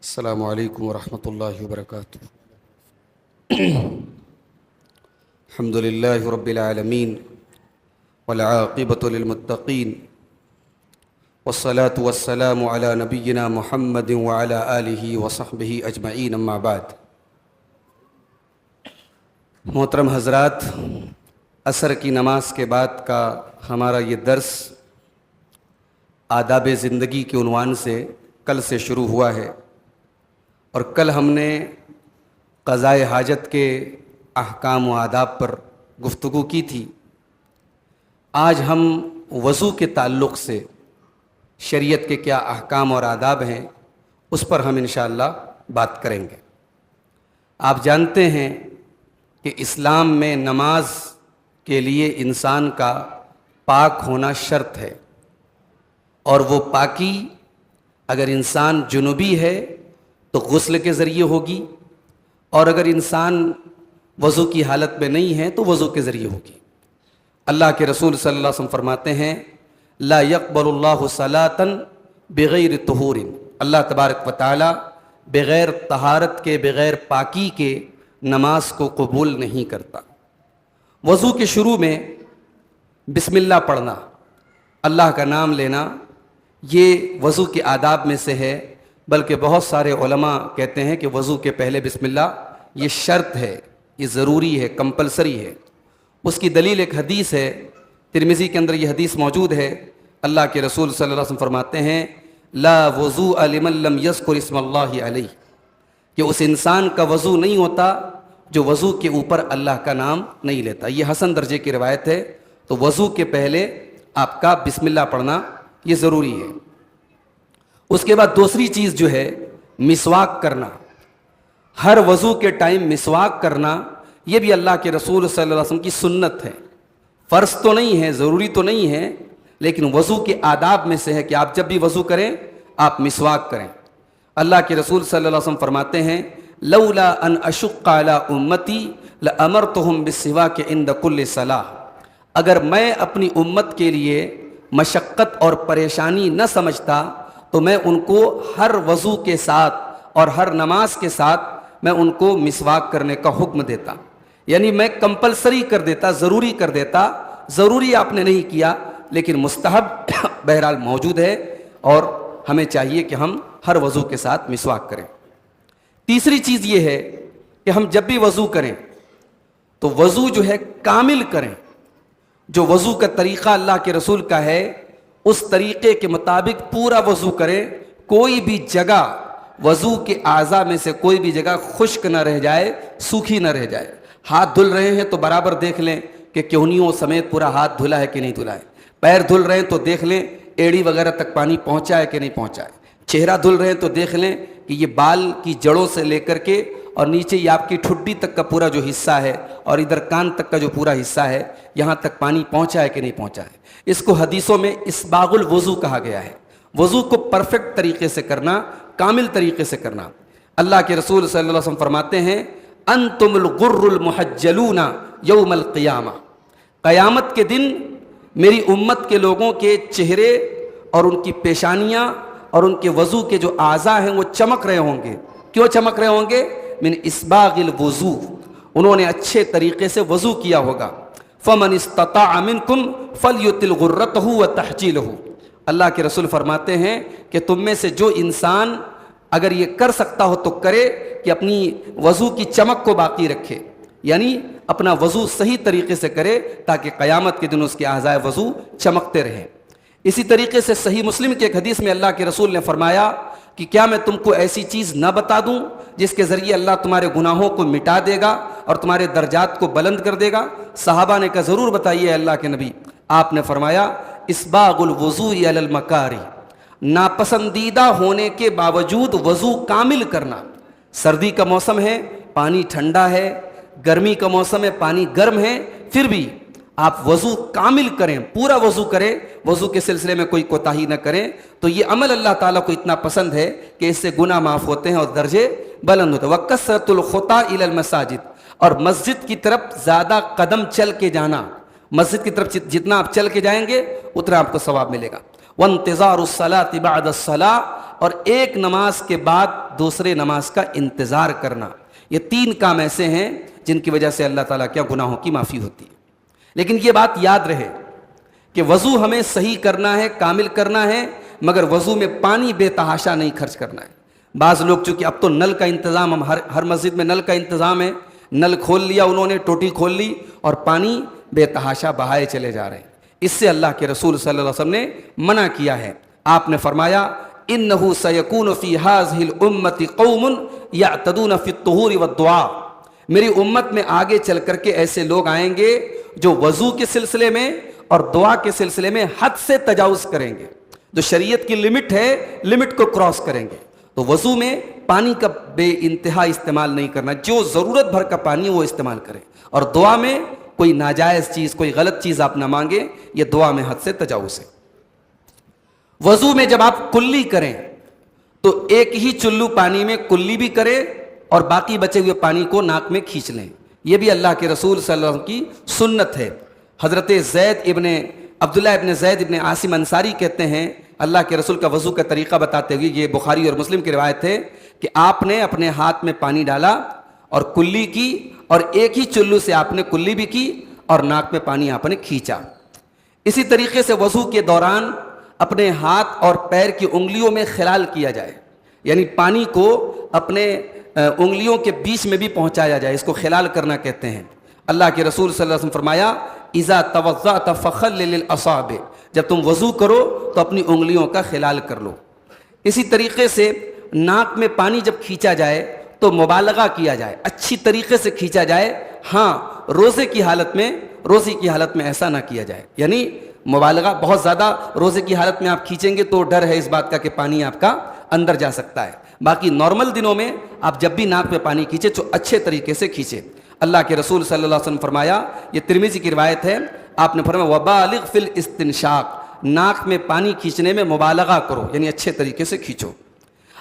السلام علیکم ورحمۃ اللہ وبرکاتہ۔ الحمد للہ رب العالمین والعاقبۃ للمتقین والصلاة والسلام علی نبینا محمد وعلی آلہ وصحبہ اجمعین، اما بعد۔ محترم حضرات، عصر کی نماز کے بعد کا ہمارا یہ درس آداب زندگی کے عنوان سے کل سے شروع ہوا ہے، اور کل ہم نے قضائے حاجت کے احکام و آداب پر گفتگو کی تھی۔ آج ہم وضو کے تعلق سے شریعت کے کیا احکام اور آداب ہیں اس پر ہم انشاءاللہ بات کریں گے۔ آپ جانتے ہیں کہ اسلام میں نماز کے لیے انسان کا پاک ہونا شرط ہے، اور وہ پاکی اگر انسان جنوبی ہے تو غسل کے ذریعے ہوگی، اور اگر انسان وضو کی حالت میں نہیں ہے تو وضو کے ذریعے ہوگی۔ اللہ کے رسول صلی اللہ علیہ وسلم فرماتے ہیں لا يقبل اللہ صلاۃ بغیر طہور، اللہ تبارک و تعالی بغیر طہارت کے، بغیر پاکی کے نماز کو قبول نہیں کرتا۔ وضو کے شروع میں بسم اللہ پڑھنا، اللہ کا نام لینا، یہ وضو کے آداب میں سے ہے، بلکہ بہت سارے علماء کہتے ہیں کہ وضو کے پہلے بسم اللہ یہ شرط ہے، یہ ضروری ہے، کمپلسری ہے۔ اس کی دلیل ایک حدیث ہے، ترمذی کے اندر یہ حدیث موجود ہے۔ اللہ کے رسول صلی اللہ علیہ وسلم فرماتے ہیں لا وضوء لمن لم یذکر اسم اللہ علیہ، کہ اس انسان کا وضو نہیں ہوتا جو وضو کے اوپر اللہ کا نام نہیں لیتا۔ یہ حسن درجے کی روایت ہے، تو وضو کے پہلے آپ کا بسم اللہ پڑھنا یہ ضروری ہے۔ اس کے بعد دوسری چیز جو ہے مسواک کرنا، ہر وضو کے ٹائم مسواک کرنا، یہ بھی اللہ کے رسول صلی اللہ علیہ وسلم کی سنت ہے۔ فرض تو نہیں ہے، ضروری تو نہیں ہے، لیکن وضو کے آداب میں سے ہے کہ آپ جب بھی وضو کریں آپ مسواک کریں۔ اللہ کے رسول صلی اللہ علیہ وسلم فرماتے ہیں لولا ان اشق علی امتی لامرتهم بالسواک عند کل صلاۃ، اگر میں اپنی امت کے لیے مشقت اور پریشانی نہ سمجھتا تو میں ان کو ہر وضو کے ساتھ اور ہر نماز کے ساتھ میں ان کو مسواک کرنے کا حکم دیتا، یعنی میں کمپلسری کر دیتا، ضروری کر دیتا۔ ضروری آپ نے نہیں کیا، لیکن مستحب بہرحال موجود ہے، اور ہمیں چاہیے کہ ہم ہر وضو کے ساتھ مسواک کریں۔ تیسری چیز یہ ہے کہ ہم جب بھی وضو کریں تو وضو جو ہے کامل کریں، جو وضو کا طریقہ اللہ کے رسول کا ہے اس طریقے کے مطابق پورا وضو کریں۔ کوئی بھی جگہ وضو کے اعضاء میں سے کوئی بھی جگہ خشک نہ رہ جائے، سوکھی نہ رہ جائے۔ ہاتھ دھل رہے ہیں تو برابر دیکھ لیں کہ کہنیوں سمیت پورا ہاتھ دھلا ہے کہ نہیں دھلا ہے۔ پیر دھل رہے ہیں تو دیکھ لیں ایڑی وغیرہ تک پانی پہنچا ہے کہ نہیں پہنچا ہے۔ چہرہ دھل رہے ہیں تو دیکھ لیں کہ یہ بال کی جڑوں سے لے کر کے اور نیچے یہ آپ کی ٹھڈی تک کا پورا جو حصہ ہے، اور ادھر کان تک کا جو پورا حصہ ہے، یہاں تک پانی پہنچا ہے کہ نہیں پہنچا ہے۔ اس کو حدیثوں میں اسباغ الوضو کہا گیا ہے۔ وضو کو پرفیکٹ طریقے سے کرنا، کامل طریقے سے کرنا۔ اللہ کے رسول صلی اللہ علیہ وسلم فرماتے ہیں انتم الغر المحجلون یوم القیامہ، قیامت کے دن میری امت کے لوگوں کے چہرے اور ان کی پیشانیاں اور ان کے وضو کے جو اعضاء ہیں وہ چمک رہے ہوں گے۔ کیوں چمک رہے ہوں گے؟ من اسباغ الوضو، انہوں نے اچھے طریقے سے وضو کیا ہوگا۔ فمن استطاع منکم فلیطل غرتہ وتحجیلہ، اللہ کے رسول فرماتے ہیں کہ تم میں سے جو انسان اگر یہ کر سکتا ہو تو کرے کہ اپنی وضو کی چمک کو باقی رکھے، یعنی اپنا وضو صحیح طریقے سے کرے تاکہ قیامت کے دن اس کے اعضائے وضو چمکتے رہیں۔ اسی طریقے سے صحیح مسلم کے ایک حدیث میں اللہ کے رسول نے فرمایا کہ کیا میں تم کو ایسی چیز نہ بتا دوں جس کے ذریعے اللہ تمہارے گناہوں کو مٹا دے گا اور تمہارے درجات کو بلند کر دے گا؟ صحابہ نے کہا ضرور بتائیے اللہ کے نبی۔ آپ نے فرمایا اسباغ الوضوء علی المکاری، ناپسندیدہ ہونے کے باوجود وضو کامل کرنا۔ سردی کا موسم ہے، پانی ٹھنڈا ہے، گرمی کا موسم ہے، پانی گرم ہے، پھر بھی آپ وضو کامل کریں، پورا وضو کریں، وضو کے سلسلے میں کوئی کوتاہی نہ کریں۔ تو یہ عمل اللہ تعالیٰ کو اتنا پسند ہے کہ اس سے گناہ معاف ہوتے ہیں اور درجے بلند ہوتے ہیں۔ وَكَثْرَةُ الْخُطَىٰ إِلَى الْمَسَاجِدِ، اور مسجد کی طرف زیادہ قدم چل کے جانا، مسجد کی طرف جتنا آپ چل کے جائیں گے اتنا آپ کو ثواب ملے گا۔ وانتظار الصلاۃ بعد الصلاۃ، اور ایک نماز کے بعد دوسرے نماز کا انتظار کرنا، یہ 3 کام ایسے ہیں جن کی وجہ سے اللہ تعالیٰ کیا گناہوں کی معافی ہوتی ہے۔ لیکن یہ بات یاد رہے کہ وضو ہمیں صحیح کرنا ہے، کامل کرنا ہے، مگر وضو میں پانی بے تحاشا نہیں خرچ کرنا ہے۔ بعض لوگ چونکہ اب تو نل کا انتظام، ہم ہر مسجد میں نل کا انتظام ہے، نل کھول لیا انہوں نے، ٹوٹی کھول لی اور پانی بے تحاشا بہائے چلے جا رہے ہیں۔ اس سے اللہ کے رسول صلی اللہ علیہ وسلم نے منع کیا ہے۔ آپ نے فرمایا انہ سیکون فی ہذہ الامۃ قوم یعتدون فی الطہور والدعاء، میری امت میں آگے چل کر کے ایسے لوگ آئیں گے جو وضو کے سلسلے میں اور دعا کے سلسلے میں حد سے تجاوز کریں گے، جو شریعت کی لمٹ ہے لمٹ کو کراس کریں گے۔ تو وضو میں پانی کا بے انتہا استعمال نہیں کرنا، جو ضرورت بھر کا پانی وہ استعمال کریں، اور دعا میں کوئی ناجائز چیز، کوئی غلط چیز آپ نہ مانگیں، یہ دعا میں حد سے تجاوز ہے۔ وضو میں جب آپ کلی کریں تو ایک ہی چلو پانی میں کلی بھی کریں اور باقی بچے ہوئے پانی کو ناک میں کھینچ لیں، یہ بھی اللہ کے رسول صلی اللہ علیہ وسلم کی سنت ہے۔ حضرت عبداللہ ابن زید ابن عاصم انصاری کہتے ہیں، اللہ کے رسول کا وضو کا طریقہ بتاتے ہوئے، یہ بخاری اور مسلم کی روایت ہے کہ آپ نے اپنے ہاتھ میں پانی ڈالا اور کلی کی، اور ایک ہی چلو سے آپ نے کلی بھی کی اور ناک میں پانی آپ نے کھینچا۔ اسی طریقے سے وضو کے دوران اپنے ہاتھ اور پیر کی انگلیوں میں خلال کیا جائے، یعنی پانی کو اپنے انگلیوں کے بیچ میں بھی پہنچایا جائے، اس کو خلال کرنا کہتے ہیں۔ اللہ کے رسول صلی اللہ علیہ وسلم فرمایا اذا توضأت فخلل الاصابع، جب تم وضو کرو تو اپنی انگلیوں کا خلال کر لو۔ اسی طریقے سے ناک میں پانی جب کھینچا جائے تو مبالغہ کیا جائے، اچھی طریقے سے کھینچا جائے، ہاں روزے کی حالت میں ایسا نہ کیا جائے، یعنی مبالغہ بہت زیادہ روزے کی حالت میں آپ کھینچیں گے تو ڈر ہے اس بات کا کہ پانی آپ کا اندر جا سکتا ہے۔ باقی نارمل دنوں میں آپ جب بھی ناک میں پانی کھینچے تو اچھے طریقے سے کھینچے۔ اللہ کے رسول صلی اللہ علیہ وسلم فرمایا، یہ ترمذی کی روایت ہے، آپ نے فرمایا وبالغ فی الاستنشاق، ناک میں پانی کھینچنے میں مبالغہ کرو، یعنی اچھے طریقے سے کھینچو۔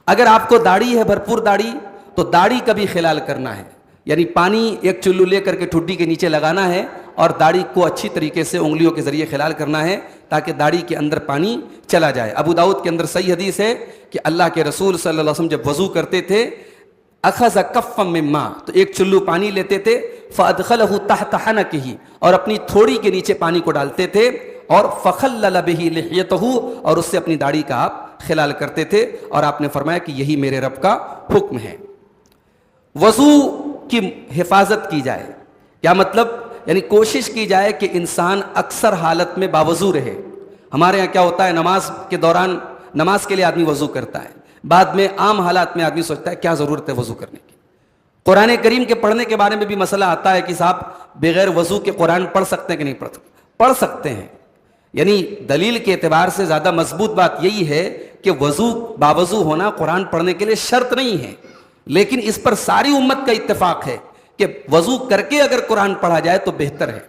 اگر آپ کو داڑھی ہے، بھرپور داڑھی، تو داڑھی کا بھی خلال کرنا ہے، یعنی پانی ایک چلو لے کر کے ٹھڈی کے نیچے لگانا ہے اور داڑھی کو اچھی طریقے سے انگلیوں کے ذریعے خلال کرنا ہے تاکہ داڑھی کے اندر پانی چلا جائے۔ ابو داؤد کے اندر صحیح حدیث ہے کہ اللہ کے رسول صلی اللہ علیہ وسلم جب وضو کرتے تھے اخذ کفا من ماء، تو ایک چلو پانی لیتے تھے، فادخلہ تحت حنکہ، اور اپنی تھوڑی کے نیچے پانی کو ڈالتے تھے، اور فخلل بہ لحیتہ، اور اس سے اپنی داڑھی کا آپ خلال کرتے تھے، اور آپ نے فرمایا کہ یہی میرے رب کا حکم ہے۔ وضو کی حفاظت کی جائے، کیا مطلب؟ یعنی کوشش کی جائے کہ انسان اکثر حالت میں باوضو رہے۔ ہمارے یہاں کیا ہوتا ہے، نماز کے دوران نماز کے لیے آدمی وضو کرتا ہے، بعد میں عام حالات میں آدمی سوچتا ہے کیا ضرورت ہے وضو کرنے کی۔ قرآن کریم کے پڑھنے کے بارے میں بھی مسئلہ آتا ہے کہ صاحب بغیر وضو کے قرآن پڑھ سکتے ہیں کہ نہیں پڑھ سکتے؟ پڑھ سکتے ہیں، یعنی دلیل کے اعتبار سے زیادہ مضبوط بات یہی ہے کہ وضو باوضو ہونا قرآن پڑھنے کے لیے شرط نہیں ہے، لیکن اس پر ساری امت کا اتفاق ہے کہ وضو کر کے اگر قرآن پڑھا جائے تو بہتر ہے،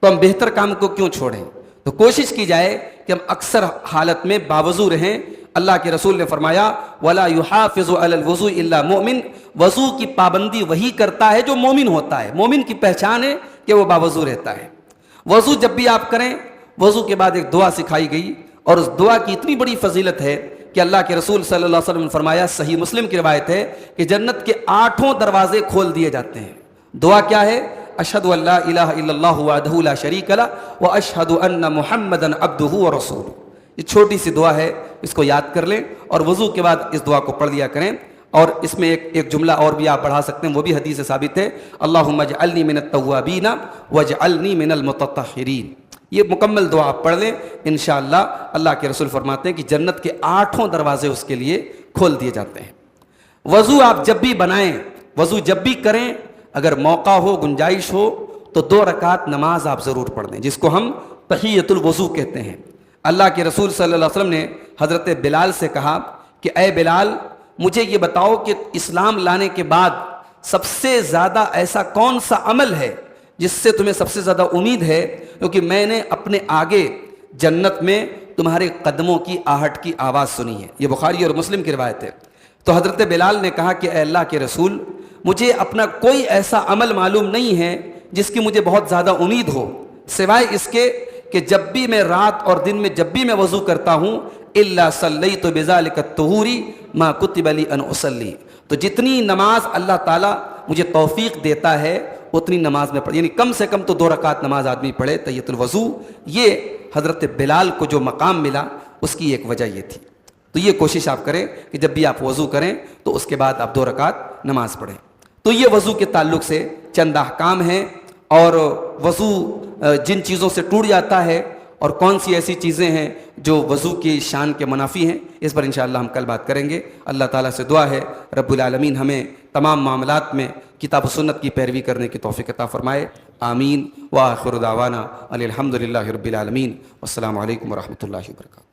تو ہم بہتر کام کو کیوں چھوڑیں؟ تو کوشش کی جائے کہ ہم اکثر حالت میں باوضو رہیں۔ اللہ کے رسول نے فرمایا وَلَا يُحَافِظُ عَلَى الْوُضُوءِ إِلَّا مُؤْمِنٌ، وضو کی پابندی وہی کرتا ہے جو مومن ہوتا ہے۔ مومن کی پہچان ہے کہ وہ باوضو رہتا ہے۔ وضو جب بھی آپ کریں، وضو کے بعد ایک دعا سکھائی گئی، اور اس دعا کی اتنی بڑی فضیلت ہے کہ اللہ کے رسول صلی اللہ علیہ وسلم نے فرمایا، صحیح مسلم کی روایت ہے کہ جنت کے 8 دروازے کھول دیے جاتے ہیں۔ دعا کیا ہے؟ اشہد ان لا الہ الا اللہ وحدہ لا شریک لہ واشہد ان محمدا عبدہ ورسولہ۔ یہ چھوٹی سی دعا ہے، اس کو یاد کر لیں اور وضو کے بعد اس دعا کو پڑھ لیا کریں۔ اور اس میں ایک جملہ اور بھی آپ بڑھا سکتے ہیں، وہ بھی حدیث سے ثابت ہے، اللہم اجعلنی من التوابین واجعلنی من المتطہرین۔ یہ مکمل دعا آپ پڑھ لیں، انشاءاللہ اللہ کے رسول فرماتے ہیں کہ جنت کے 8 دروازے اس کے لیے کھول دیے جاتے ہیں۔ وضو آپ جب بھی بنائیں، وضو جب بھی کریں، اگر موقع ہو، گنجائش ہو تو 2 رکعت نماز آپ ضرور پڑھ لیں، جس کو ہم تحیۃ الوضو کہتے ہیں۔ اللہ کے رسول صلی اللہ علیہ وسلم نے حضرت بلال سے کہا کہ اے بلال، مجھے یہ بتاؤ کہ اسلام لانے کے بعد سب سے زیادہ ایسا کون سا عمل ہے جس سے تمہیں سب سے زیادہ امید ہے، کیونکہ میں نے اپنے آگے جنت میں تمہارے قدموں کی آہٹ کی آواز سنی ہے۔ یہ بخاری اور مسلم کی روایت ہے۔ تو حضرت بلال نے کہا کہ اے اللہ کے رسول، مجھے اپنا کوئی ایسا عمل معلوم نہیں ہے جس کی مجھے بہت زیادہ امید ہو، سوائے اس کے کہ جب بھی میں رات اور دن میں جب بھی میں وضو کرتا ہوں الا صلیت بذلک الطہور ما کتب لی ان اصلی، تو جتنی نماز اللہ تعالیٰ مجھے توفیق دیتا ہے اتنی نماز میں پڑھ، یعنی کم سے کم تو 2 رکعت نماز آدمی پڑھے تحیۃ الوضو. یہ حضرت بلال کو جو مقام ملا اس کی ایک وجہ یہ تھی. تو یہ کوشش آپ کریں کہ جب بھی آپ وضو کریں تو اس کے بعد آپ 2 رکعت نماز پڑھیں. تو یہ وضو کے تعلق سے چند احکام ہیں، اور وضو جن چیزوں سے ٹوٹ جاتا ہے اور کون سی ایسی چیزیں ہیں جو وضو کی شان کے منافی ہیں، اس پر انشاءاللہ ہم کل بات کریں گے. اللہ تعالیٰ سے دعا ہے رب العالمین ہمیں تمام معاملات میں کتاب و سنت کی پیروی کرنے کی توفیق عطا فرمائے. آمین. وآخر دعوانا الحمد للہ رب العالمین. والسلام علیکم ورحمۃ اللہ وبرکاتہ.